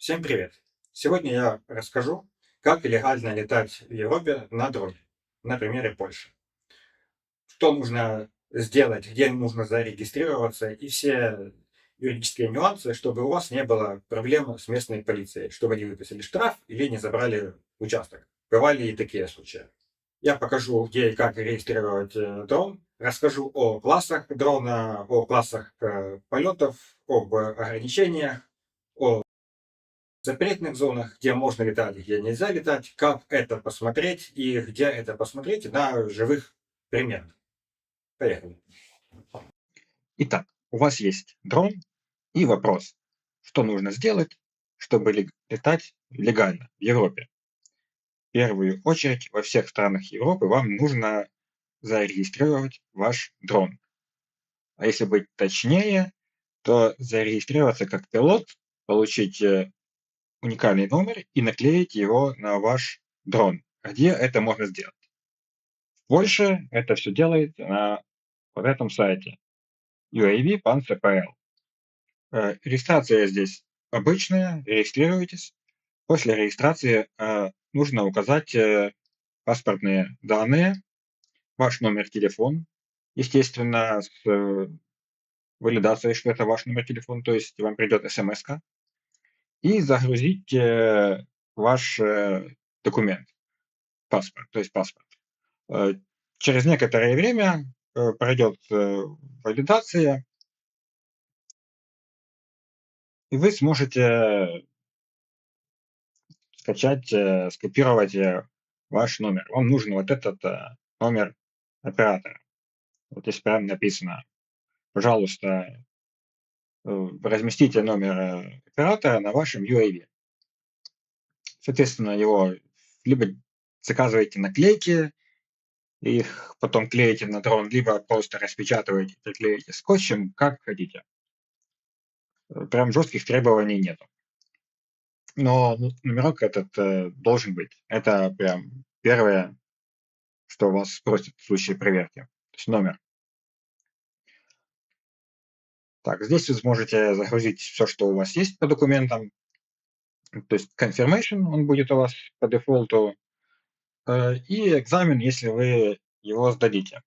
Всем привет! Сегодня я расскажу, как легально летать в Европе на дроне, на примере Польши. Что нужно сделать, где нужно зарегистрироваться и все юридические нюансы, чтобы у вас не было проблем с местной полицией, чтобы не выписали штраф или не забрали участок. Бывали и такие случаи. Я покажу, где и как регистрировать дрон, расскажу о классах дрона, о классах полетов, об ограничениях, о запретных зонах, где можно летать, где нельзя летать, как это посмотреть и где это посмотреть на живых примерах. Поехали. Итак, у вас есть дрон и вопрос, что нужно сделать, чтобы летать легально в Европе. В первую очередь во всех странах Европы вам нужно зарегистрировать ваш дрон. А если быть точнее, то зарегистрироваться как пилот, получить уникальный номер и наклеить его на ваш дрон. Где это можно сделать? В Польше это все делает на вот этом сайте UAV.pl. Регистрация здесь обычная, регистрируйтесь. После регистрации нужно указать паспортные данные, ваш номер телефона, естественно, с валидацией, что это ваш номер телефона, то есть вам придет смс, и загрузить ваш документ, паспорт, то есть паспорт. Э, Через некоторое время пройдет валидация, и вы сможете скачать, скопировать ваш номер. Вам нужен вот этот номер оператора. Вот здесь прямо написано, пожалуйста, разместите номер оператора на вашем UAV. Соответственно, его либо заказываете наклейки, их потом клеите на дрон, либо просто распечатываете, приклеите скотчем, как хотите. Прям жестких требований нет. Но номерок этот должен быть. Это прям первое, что вас спросят в случае проверки. То есть номер. Так, здесь вы сможете загрузить все, что у вас есть по документам. То есть confirmation, он будет у вас по дефолту, и экзамен, если вы его сдадите.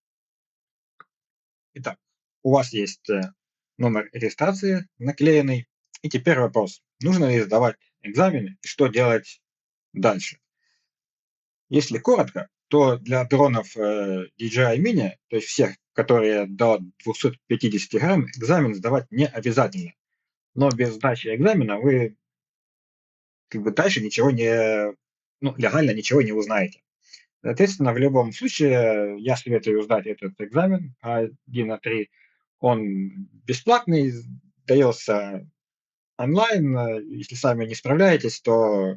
Итак, у вас есть номер регистрации наклеенный. И теперь вопрос, нужно ли сдавать экзамен и что делать дальше. Если коротко, то для дронов DJI Mini, то есть всех, которые до 250 грамм, экзамен сдавать не обязательно. Но без сдачи экзамена вы как бы дальше ничего не, ну, легально ничего не узнаете. Соответственно, в любом случае я советую сдать этот экзамен А1А3. Он бесплатный, дается онлайн. Если сами не справляетесь, то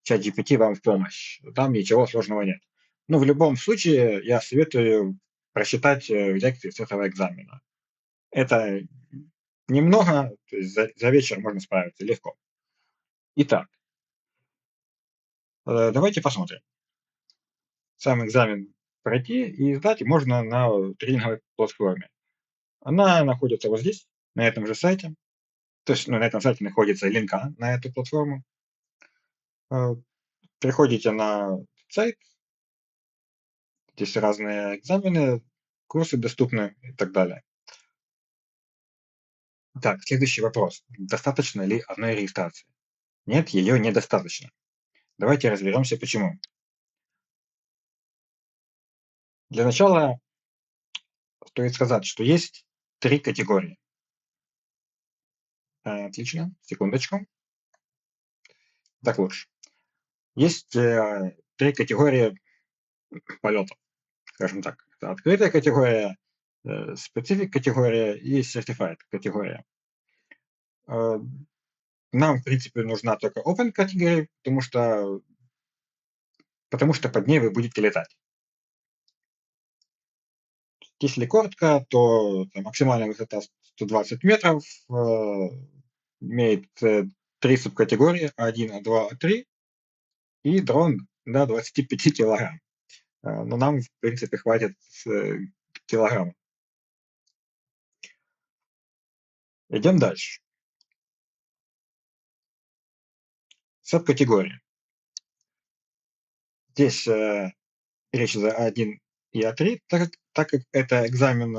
ChatGPT вам в помощь. Там ничего сложного нет. Но в любом случае я советую прочитать лекции с этого экзамена. Это немного, то есть за вечер можно справиться легко. Итак, давайте посмотрим. Сам экзамен пройти и сдать можно на тренинговой платформе. Она находится вот здесь, на этом же сайте. То есть на этом сайте находится линка на эту платформу. Э, Приходите на сайт, здесь разные экзамены, курсы доступны и так далее. Так, следующий вопрос. Достаточно ли одной регистрации? Нет, ее недостаточно. Давайте разберемся, почему. Для начала стоит сказать, что есть три категории. Отлично, секундочку. Так лучше. Есть три категории полетов, скажем так. Это открытая категория, specific категория и certified категория. Нам, в принципе, нужна только open категория, потому что под ней вы будете летать. Если коротко, то максимальная высота 120 метров, имеет три субкатегории А1, А2, А3 и дрон до 25 килограмм. Но нам, в принципе, хватит килограмма. Идем дальше. Сабкатегории. Здесь речь за А1 и А3, так как это экзамен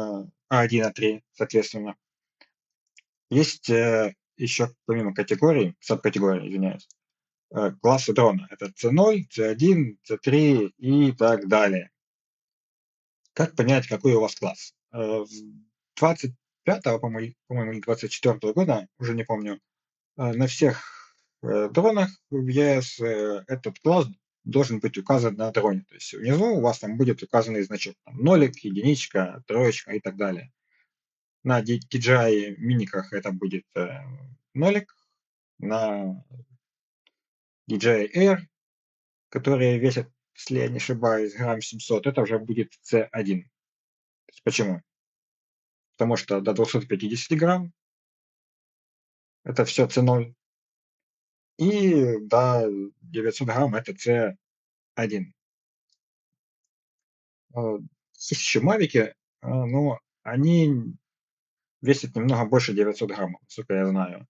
А1, А3, соответственно. Есть еще помимо категорий, сабкатегорий, извиняюсь, классы дрона. Это C0, C1, C3 и так далее. Как понять, какой у вас класс? С 25-го, по-моему, или 24-го года, уже не помню, на всех дронах в ЕС этот класс должен быть указан на дроне. То есть внизу у вас там будет указанный значок, там, нолик, единичка, троечка и так далее. На DJI миниках это будет нолик, на DJI Air, которые весят, если я не ошибаюсь, грамм 700, это уже будет C1. Почему? Потому что до 250 грамм это все C0, и до 900 грамм это C1. Есть еще мавики, но они весят немного больше 900 граммов, насколько я знаю.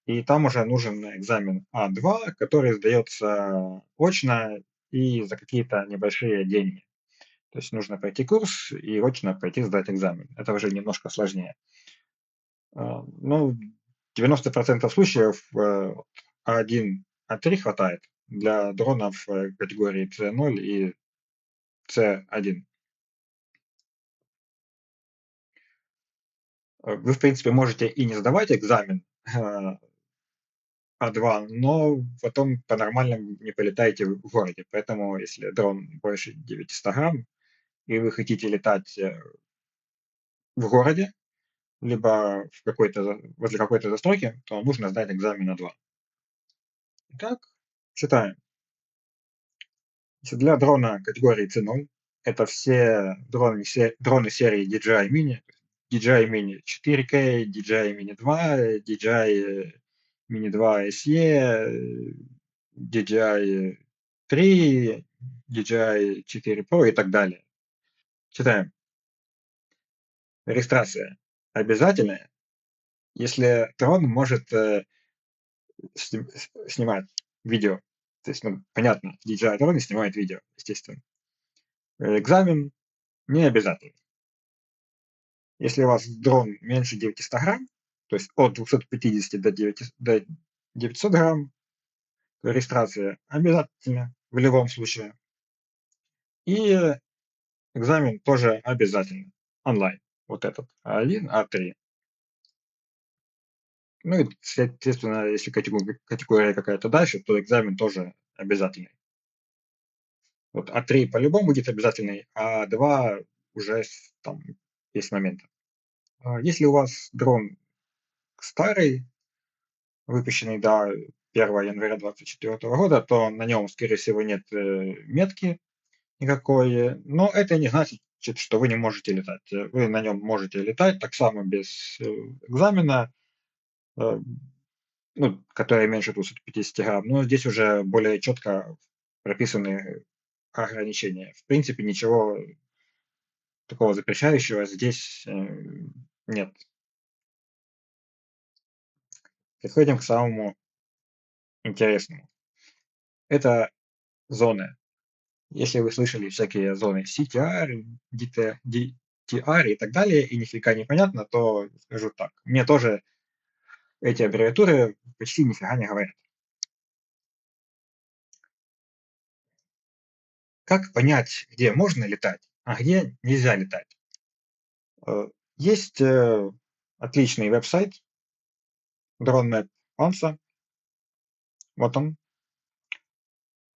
И там уже нужен экзамен А2, который сдается очно и за какие-то небольшие деньги. То есть нужно пройти курс и очно пойти сдать экзамен. Это уже немножко сложнее. Ну, 90% случаев А1, А3 хватает для дронов категории C0 и C1. Вы, в принципе, можете и не сдавать экзамен А2, но потом по-нормальному не полетаете в городе. Поэтому, если дрон больше 900 грамм, и вы хотите летать в городе, либо возле какой-то застройки, то нужно сдать экзамен А2. Итак, читаем. Для дрона категории C0 это все дроны серии DJI Mini, DJI Mini 4K, DJI Mini 2, DJI Mini 2 SE, DJI 3, DJI 4 Pro и так далее. Читаем. Регистрация обязательная, если дрон может снимать видео. То есть, понятно, DJI дроны снимают видео, естественно. Экзамен не обязательно. Если у вас дрон меньше 900 грамм, то есть от 250 до 900 грамм, то регистрация обязательно в любом случае. И экзамен тоже обязательно онлайн. Вот этот А1, А3. Ну и, соответственно, если категория какая-то дальше, то экзамен тоже обязательный. Вот А3 по-любому будет обязательный, а А2 уже там есть моменты. Если у вас дрон старый, выпущенный до 1 января 2024 года, то на нем, скорее всего, нет метки никакой. Но это не значит, что вы не можете летать. Вы на нем можете летать так само без экзамена, э, который меньше 250 грамм. Но здесь уже более четко прописаны ограничения. В принципе, ничего такого запрещающего здесь нет. Переходим к самому интересному. Это зоны. Если вы слышали всякие зоны CTR, DTR и так далее, и нифига не понятно, то скажу так. Мне тоже эти аббревиатуры почти нифига не говорят. Как понять, где можно летать, а где нельзя летать? Есть отличный веб-сайт DroneMap ANSA. Вот он.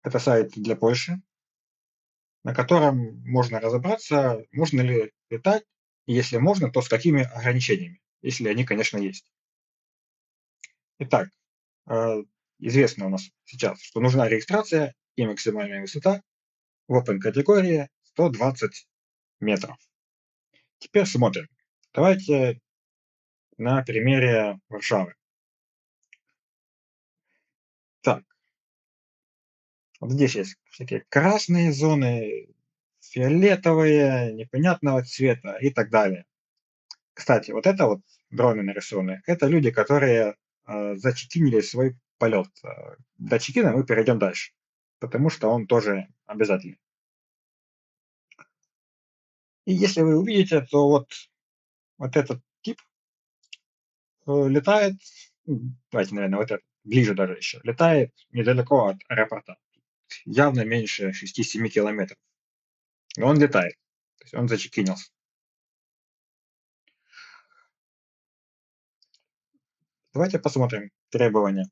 Это сайт для Польши, на котором можно разобраться, можно ли летать, и если можно, то с какими ограничениями, если они, конечно, есть. Итак, известно у нас сейчас, что нужна регистрация и максимальная высота в open категории 120 метров. Теперь смотрим. Давайте на примере Варшавы. Так, вот здесь есть всякие красные зоны, фиолетовые, непонятного цвета и так далее. Кстати, вот это вот дроны нарисованы, это люди, которые зачекинили свой полет. До чекина мы перейдем дальше, потому что он тоже обязательный. И если вы увидите, то вот этот тип летает, давайте, наверное, вот этот, ближе даже еще, летает недалеко от аэропорта, явно меньше 6-7 километров. И он летает, то есть он зачекинился. Давайте посмотрим требования.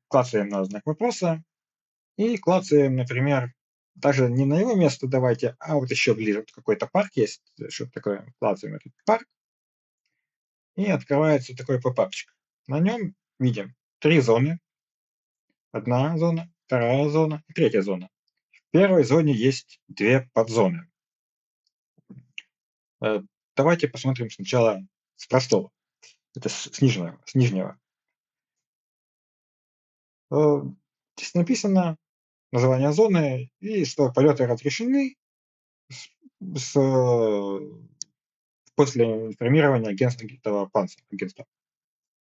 Клацаем на знак вопроса и клацаем, например, даже не на его место давайте, а вот еще ближе. Вот какой-то парк есть, что-то такое. Клацаем этот парк, и открывается такой попапчик. На нем видим 3 зоны. Одна зона, вторая зона и третья зона. В первой зоне есть 2 подзоны. Давайте посмотрим сначала с простого. Это с нижнего. Здесь написано название зоны и что полеты разрешены после информирования агентства ПАНСа.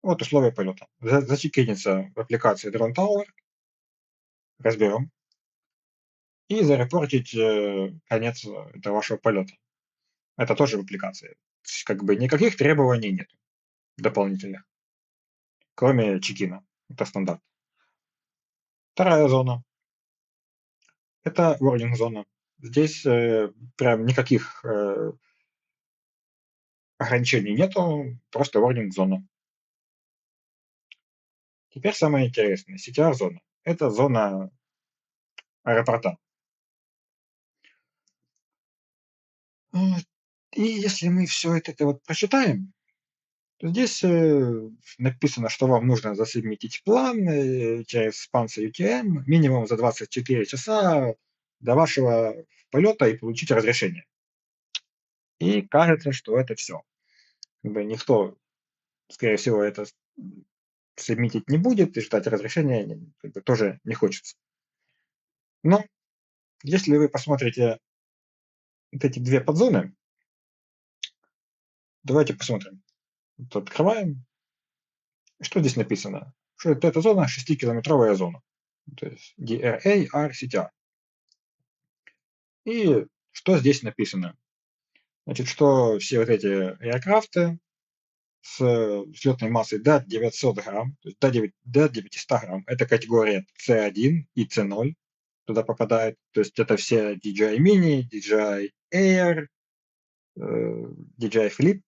Вот условия полета. Зачекиниться в аппликации Drone Tower, разберем, и зарепортить конец этого вашего полета. Это тоже в аппликации. Как бы никаких требований нет дополнительных, кроме чекина. Это стандарт. Вторая зона. Это warning зона. Здесь прям никаких ограничений нету, просто warning зона. Теперь самое интересное. CTR зона. Это зона аэропорта. И если мы все это вот прочитаем, то здесь написано, что вам нужно засубмитить план через Panzer UTM минимум за 24 часа до вашего полета и получить разрешение. И кажется, что это все. Как бы никто, скорее всего, это сабмитить не будет, и ждать разрешения как бы тоже не хочется. Но если вы посмотрите вот эти 2 подзоны, давайте посмотрим. Вот открываем. Что здесь написано? Что эта зона 6-километровая зона. То есть DRA, RCTA. И что здесь написано? Значит, что все вот эти аэрокрафты с взлетной массой до 900 грамм, то есть до 900 грамм, это категория C1 и C0 туда попадает. То есть это все DJI Mini, DJI Air, DJI Flip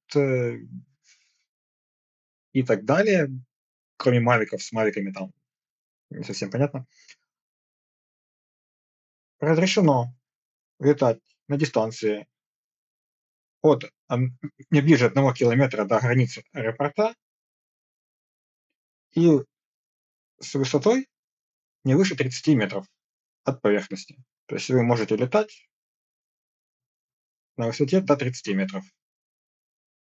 и так далее, кроме мавиков, с мавиками там не совсем понятно. Разрешено летать на дистанции от не ближе 1 километра до границы аэропорта и с высотой не выше 30 метров от поверхности. То есть вы можете летать на высоте до 30 метров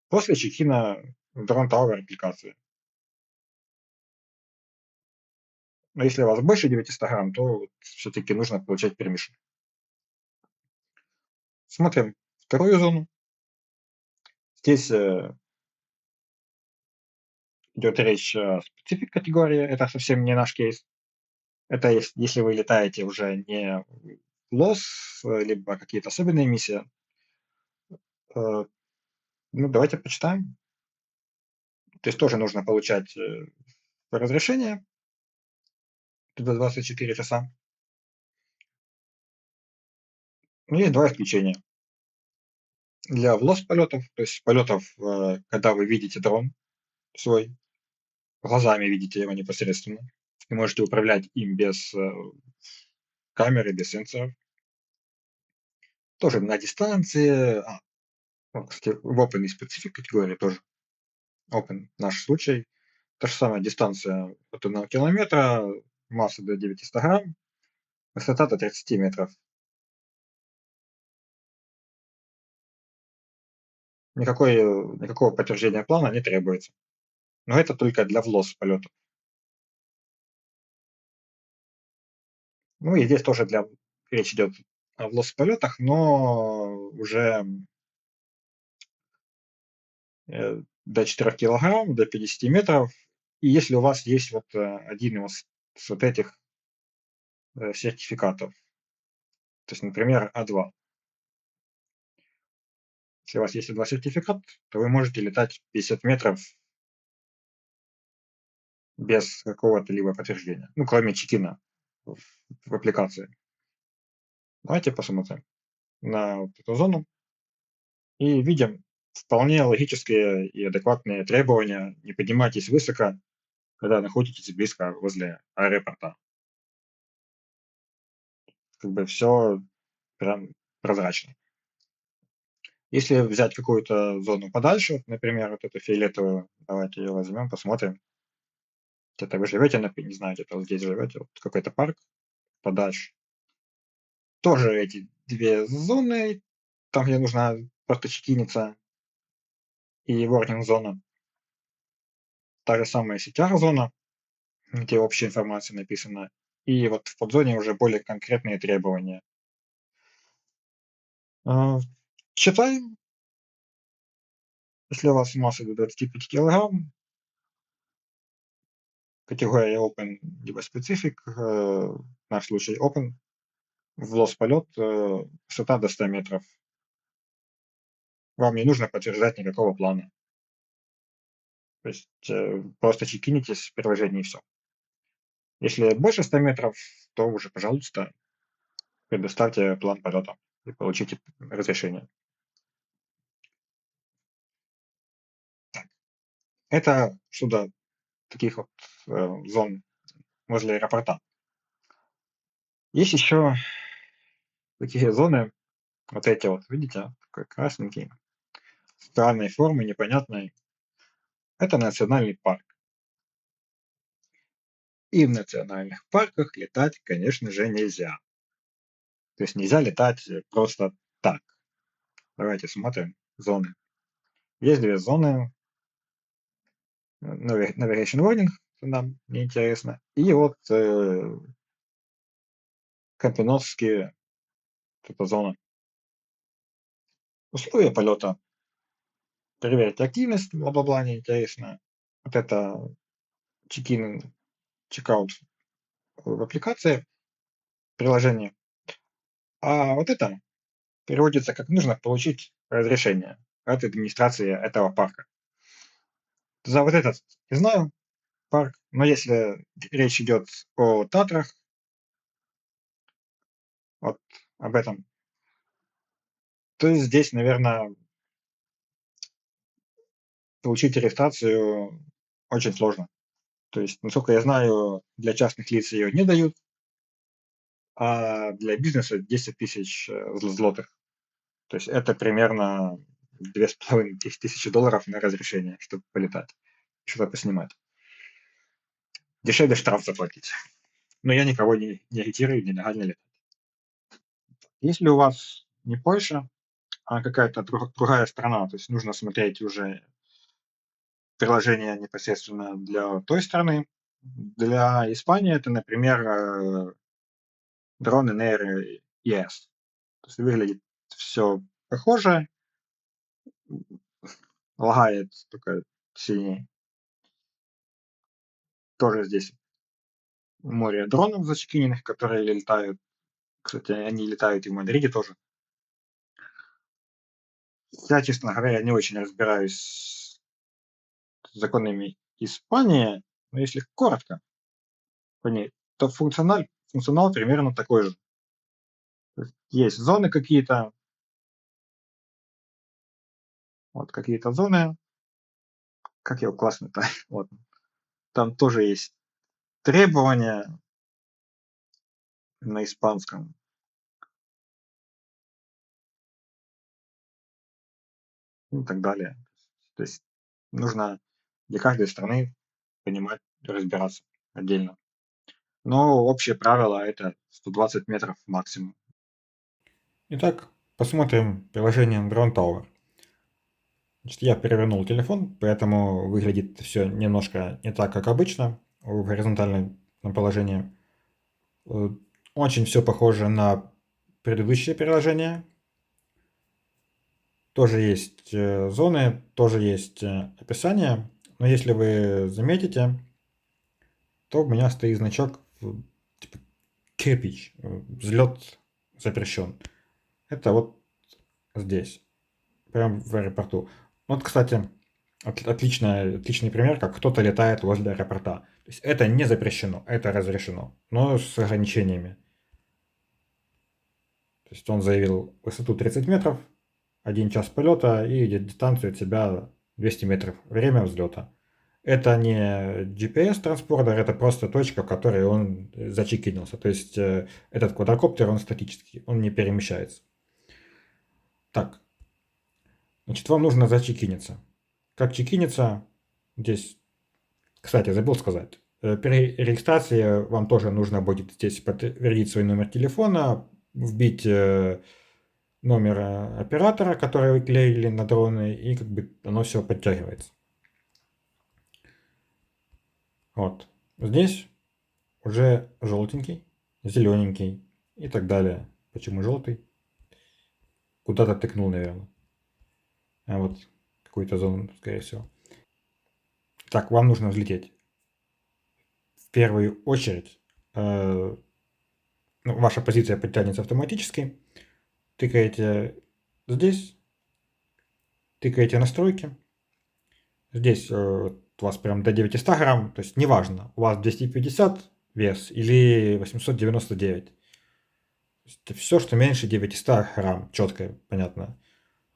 после чекина в Drone Tower аппликации. Но если у вас больше 900 грамм, то все-таки нужно получать permission. Смотрим вторую зону. Здесь идет речь о specific категории. Это совсем не наш кейс. Это если вы летаете уже не в LOS, либо какие-то особенные миссии. Ну, давайте почитаем. То есть тоже нужно получать разрешение до 24 часа. Ну, есть 2 исключения. Для влос полетов, то есть полетов, когда вы видите дрон свой, глазами видите его непосредственно, и можете управлять им без камеры, без сенсоров. Тоже на дистанции. Кстати, в Open и Specific категории тоже. Open наш случай. Та же самая дистанция от 1 километра, масса до 900 грамм, высота до 30 метров. Никакого подтверждения плана не требуется. Но это только для влос полетов. Ну и здесь тоже речь идет о влос полетах, но уже до 4 килограмм, до 50 метров И если у вас есть вот один с вот этих сертификатов, то есть, например, А2. Если у вас есть А2 сертификат, то вы можете летать 50 метров без какого-то либо подтверждения, ну, кроме чекина в аппликации. Давайте посмотрим на вот эту зону и видим вполне логические и адекватные требования. Не поднимайтесь высоко, когда находитесь близко возле аэропорта. Как бы все прям прозрачно. Если взять какую-то зону подальше, вот, например, вот эту фиолетовую, давайте ее возьмем, посмотрим. Где-то вы живете, не знаю, где-то вот здесь живете, вот какой-то парк подальше. Тоже эти две зоны, там, где нужно просто чекиниться, и ворнинг зона. Та же самая CTR зона, где общая информация написана. И вот в подзоне уже более конкретные требования. Читаем. Если у вас масса до 25 килограмм, категория Open либо Specific, в нашем случае Open, в полет, высота до 100 метров. Вам не нужно подтверждать никакого плана. То есть просто чекинитесь в приложении и все. Если больше 100 метров, то уже, пожалуйста, предоставьте план полета и получите разрешение. Это сюда таких вот зон возле аэропорта. Есть еще такие зоны, вот эти вот, видите, такой красненький, странной формы, непонятной. Это национальный парк. И в национальных парках летать, конечно же, нельзя. То есть нельзя летать просто так. Давайте смотрим зоны. Есть две зоны. Navigation Warning, нам неинтересно. И вот Кампиновские, эта зона. Условия полета. Проверить активность, бла-бла-бла, неинтересно. Вот это чекин, чекаут в аппликации, приложении. А вот это переводится как нужно получить разрешение от администрации этого парка. За вот этот не знаю парк, но если речь идет о Татрах, вот об этом, то здесь, наверное, получить регистрацию очень сложно. То есть, насколько я знаю, для частных лиц ее не дают, а для бизнеса 10 тысяч злотых. То есть это примерно 2500 долларов на разрешение, чтобы полетать, что-то поснимать. Дешевле штраф заплатить. Но я никого не агитирую нелегально летать. Если у вас не Польша, а какая-то другая страна, то есть нужно смотреть уже приложение непосредственно для той страны. Для Испании это, например, дрон Air ES. То есть выглядит все похоже, лагает только сильнее. Тоже здесь море дронов зачекиненных, которые летают. Кстати, они летают и в Мадриде тоже. Я, честно говоря, не очень разбираюсь с законами Испании, но если коротко по ней, то функционал примерно такой же. Есть зоны какие-то, вот какие-то зоны, как его классно-то, вот, там тоже есть требования на испанском. И так далее. То есть нужно для каждой страны понимать, разбираться отдельно. Но общее правило это 120 метров максимум. Итак, посмотрим приложение Drone Tower. Значит, я перевернул телефон, поэтому выглядит все немножко не так, как обычно в горизонтальном положении. Очень все похоже на предыдущее приложение. Тоже есть зоны, тоже есть описание. Но если вы заметите, то у меня стоит значок типа кирпич, взлет запрещен. Это вот здесь, прям в аэропорту. Вот, кстати, отличный пример, как кто-то летает возле аэропорта. То есть это не запрещено, это разрешено, но с ограничениями. То есть он заявил высоту 30 метров, 1 час полета и дистанцию от себя 200 метров. Время взлета. Это не GPS-транспордер, это просто точка, в которой он зачекинился. То есть этот квадрокоптер, он статический, он не перемещается. Так, значит, вам нужно зачекиниться. Как чекиниться? Здесь, кстати, забыл сказать. При регистрации вам тоже нужно будет здесь подтвердить свой номер телефона, вбить номер оператора, который вы клеили на дроны, и как бы оно все подтягивается. Вот. Здесь уже желтенький, зелененький и так далее. Почему желтый? Куда-то тыкнул, наверное. А вот какую-то зону, скорее всего. Так, вам нужно взлететь. В первую очередь ваша позиция подтянется автоматически. Тыкаете здесь, тыкаете настройки. Здесь у вас прям до 900 грамм, то есть неважно, у вас 250 вес или 899. То есть все, что меньше 900 грамм, четко, понятно.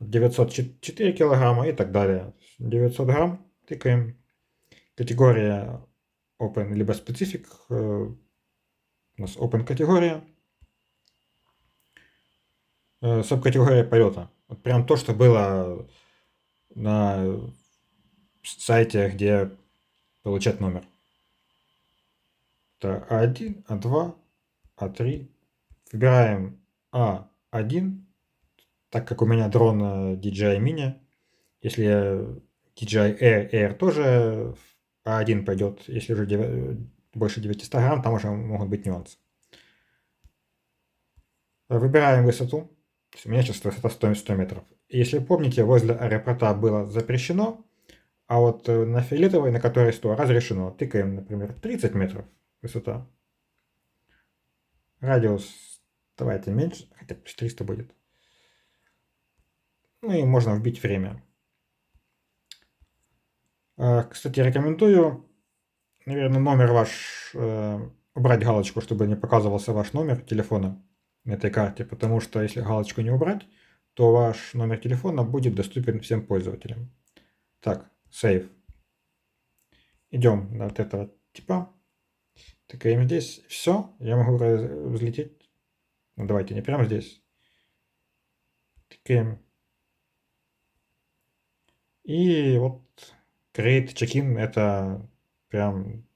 904 килограмма и так далее. 900 грамм тыкаем. Категория Open либо Specific. У нас Open категория. Субкатегория полета. Вот прям то, что было на сайте, где получать номер. Это А1, А2, А3. Выбираем А1, так как у меня дрон DJI Mini. Если DJI Air тоже А1 пойдет, если уже больше 900 грамм, там уже могут быть нюансы. Выбираем высоту. То есть у меня сейчас высота 100 метров. Если помните, возле аэропорта было запрещено, а вот на фиолетовой, на которой 100, разрешено. Тыкаем, например, 30 метров высота. Радиус давайте меньше, хотя пусть 300 будет. Ну и можно вбить время. Кстати, рекомендую, наверное, номер ваш, убрать галочку, чтобы не показывался ваш номер телефона на этой карте, потому что если галочку не убрать, то ваш номер телефона будет доступен всем пользователям. Так, save. Идем на вот этого типа. Тыкаем здесь. Все, я могу взлететь. Ну, давайте не прямо здесь. Тыкаем. И вот create check-in это прям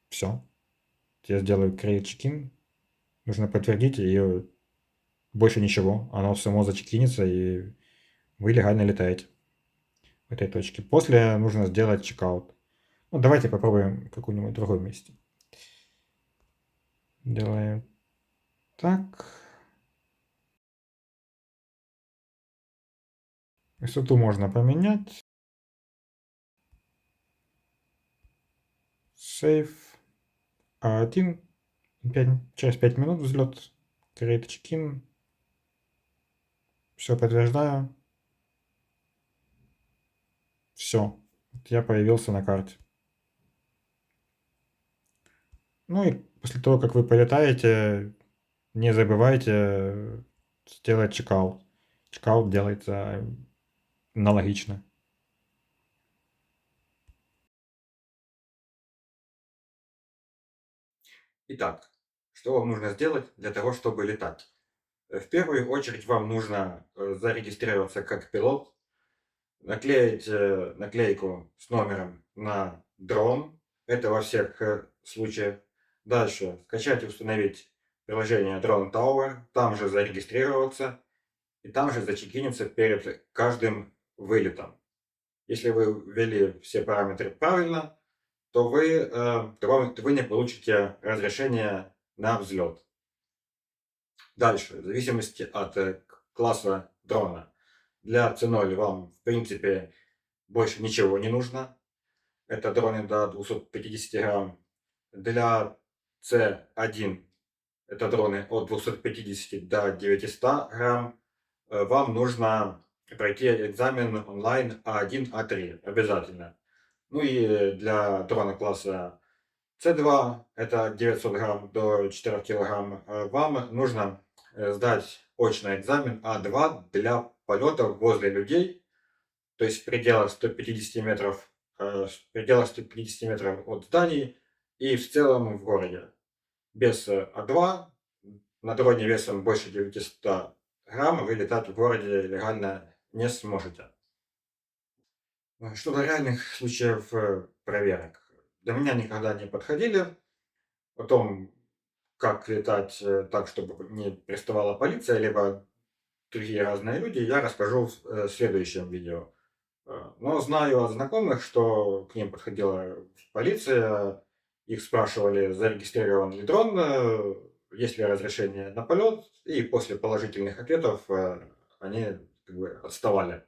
все. Я сделаю create check-in. Нужно подтвердить, и больше ничего. Оно само зачекинится, и вы легально летаете в этой точке. После нужно сделать чекаут. Ну, давайте попробуем какое-нибудь другое месте. Делаем так. Высоту можно поменять. Save. А1. Через 5 минут взлет. Create check-in. Все подтверждаю. Все. Я появился на карте. Ну и после того, как вы полетаете, не забывайте сделать чекаут. Чекаут делается аналогично. Итак, что вам нужно сделать для того, чтобы летать? В первую очередь вам нужно зарегистрироваться как пилот, наклеить наклейку с номером на дрон. Это во всех случаях. Дальше скачать и установить приложение Drone Tower, там же зарегистрироваться и там же зачекиниться перед каждым вылетом. Если вы ввели все параметры правильно, то вы не получите разрешение на взлет. Дальше, в зависимости от класса дрона. Для C0 вам, в принципе, больше ничего не нужно. Это дроны до 250 грамм. Для С1 это дроны от 250 до 900 грамм. Вам нужно пройти экзамен онлайн А1, А3 обязательно. Ну и для дрона класса С2, это 900 грамм до 4 килограмм, вам нужно сдать очный экзамен А2 для полетов возле людей, то есть в пределах 150 метров, в пределах 150 метров от зданий и в целом в городе. Без А2 на дроне весом больше 900 грамм вы летать в городе легально не сможете. Что до реальных случаев проверок. До меня никогда не подходили. О том, как летать так, чтобы не приставала полиция, либо другие разные люди, я расскажу в следующем видео. Но знаю от знакомых, что к ним подходила полиция, их спрашивали, зарегистрирован ли дрон, есть ли разрешение на полет, и после положительных ответов они как бы отставали.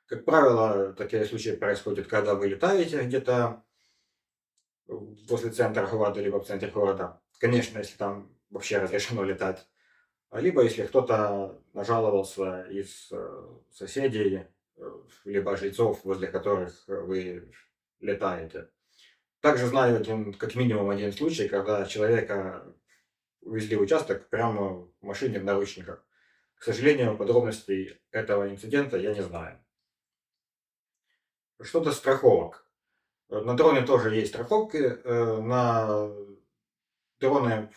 Как правило, такие случаи происходят, когда вы летаете где-то возле центра города, либо в центре города. Конечно, если там вообще разрешено летать. Либо если кто-то нажаловался из соседей, либо жильцов, возле которых вы летаете. Также знаю как минимум один случай, когда человека увезли в участок прямо в машине в наручниках. К сожалению, подробностей этого инцидента я не знаю. Что до страховок. На дроне тоже есть страховки. На дроны,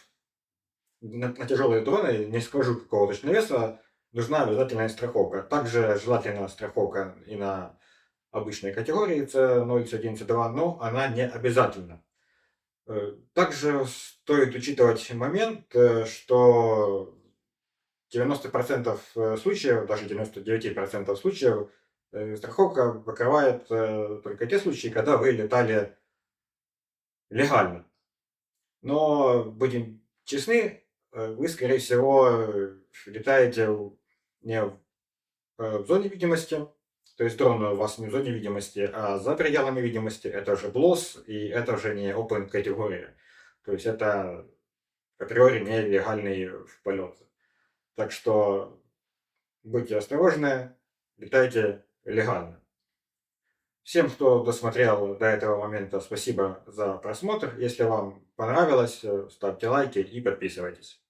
на тяжелые дроны, не скажу какого точно веса, нужна обязательная страховка. Также желательно страховка и на обычной категории C0, C1, C2, но она не обязательна. Также стоит учитывать момент, что 90% случаев, даже 99% случаев, страховка покрывает только те случаи, когда вы летали легально. Но будем честны, вы, скорее всего, летаете не в зоне видимости, то есть дрон у вас не в зоне видимости, а за пределами видимости. Это уже БЛОС, и это уже не open категория. То есть это априори нелегальный полет. Так что будьте осторожны, летайте легально. Всем, кто досмотрел до этого момента, спасибо за просмотр. Если вам понравилось, ставьте лайки и подписывайтесь.